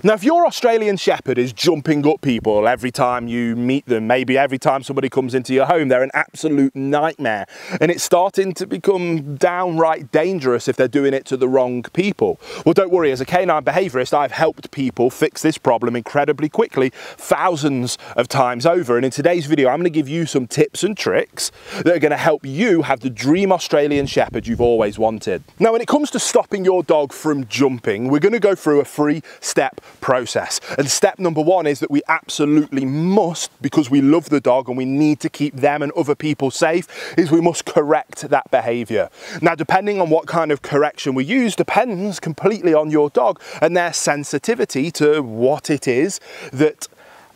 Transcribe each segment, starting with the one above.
Now, if your Australian Shepherd is jumping up people every time you meet them, maybe every time somebody comes into your home, they're an absolute nightmare, and it's starting to become downright dangerous if they're doing it to the wrong people. Well, don't worry, as a canine behaviourist, I've helped people fix this problem incredibly quickly, thousands of times over. And in today's video, I'm going to give you some tips and tricks that are going to help you have the dream Australian Shepherd you've always wanted. Now, when it comes to stopping your dog from jumping, we're going to go through a 3-step process. And step number 1 is that we absolutely must, because we love the dog and we need to keep them and other people safe, is we must correct that behaviour. Now, depending on what kind of correction we use depends completely on your dog and their sensitivity to what it is that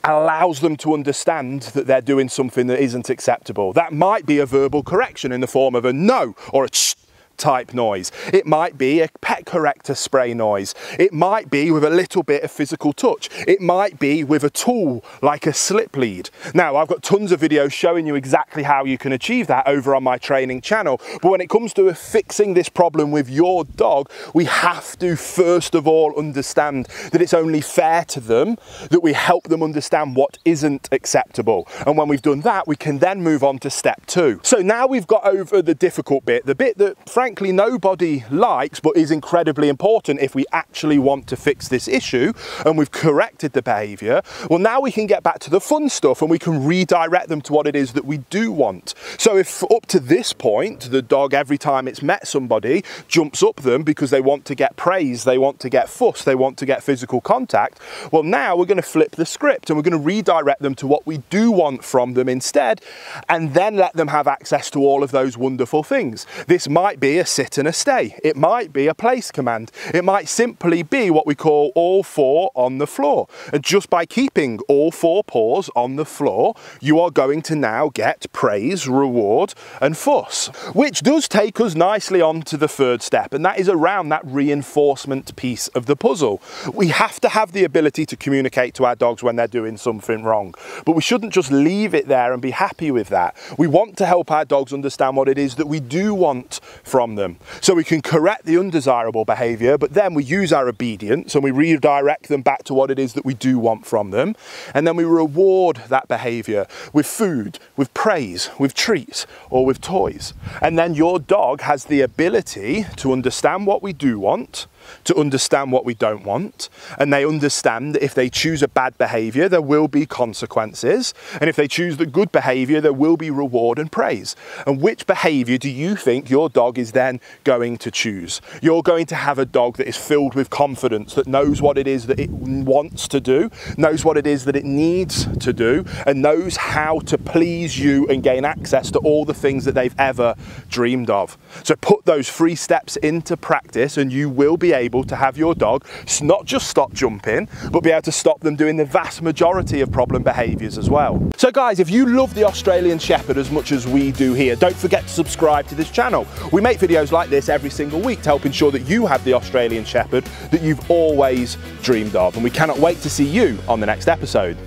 allows them to understand that they're doing something that isn't acceptable. That might be a verbal correction in the form of a no or a shh type noise. It might be a pet corrector spray noise. It might be with a little bit of physical touch. It might be with a tool like a slip lead. Now, I've got tons of videos showing you exactly how you can achieve that over on my training channel. But when it comes to fixing this problem with your dog, we have to first of all understand that it's only fair to them that we help them understand what isn't acceptable. And when we've done that, we can then move on to step 2. So now we've got over the difficult bit, the bit that frankly nobody likes but is incredibly important if we actually want to fix this issue, and we've corrected the behaviour. Well, now we can get back to the fun stuff and we can redirect them to what it is that we do want. So if up to this point the dog, every time it's met somebody, jumps up them because they want to get praise, they want to get fuss, they want to get physical contact, well, now we're going to flip the script and we're going to redirect them to what we do want from them instead, and then let them have access to all of those wonderful things. This might be a sit and a stay. It might be a place command. It might simply be what we call all 4 on the floor. And just by keeping all 4 paws on the floor, you are going to now get praise, reward, and fuss, which does take us nicely on to the 3rd step, and that is around that reinforcement piece of the puzzle. We have to have the ability to communicate to our dogs when they're doing something wrong, but we shouldn't just leave it there and be happy with that. We want to help our dogs understand what it is that we do want from them. So we can correct the undesirable behaviour, but then we use our obedience and we redirect them back to what it is that we do want from them. And then we reward that behaviour with food, with praise, with treats, or with toys. And then your dog has the ability to understand what we do want, to understand what we don't want, and they understand that if they choose a bad behaviour, there will be consequences, and if they choose the good behaviour, there will be reward and praise. And which behaviour do you think your dog is then going to choose? You're going to have a dog that is filled with confidence, that knows what it is that it wants to do, knows what it is that it needs to do, and knows how to please you and gain access to all the things that they've ever dreamed of. So put those 3 steps into practice and you will be able to have your dog not just stop jumping, but be able to stop them doing the vast majority of problem behaviours as well. So guys, if you love the Australian Shepherd as much as we do here, don't forget to subscribe to this channel. We make videos like this every single week to help ensure that you have the Australian Shepherd that you've always dreamed of, and we cannot wait to see you on the next episode.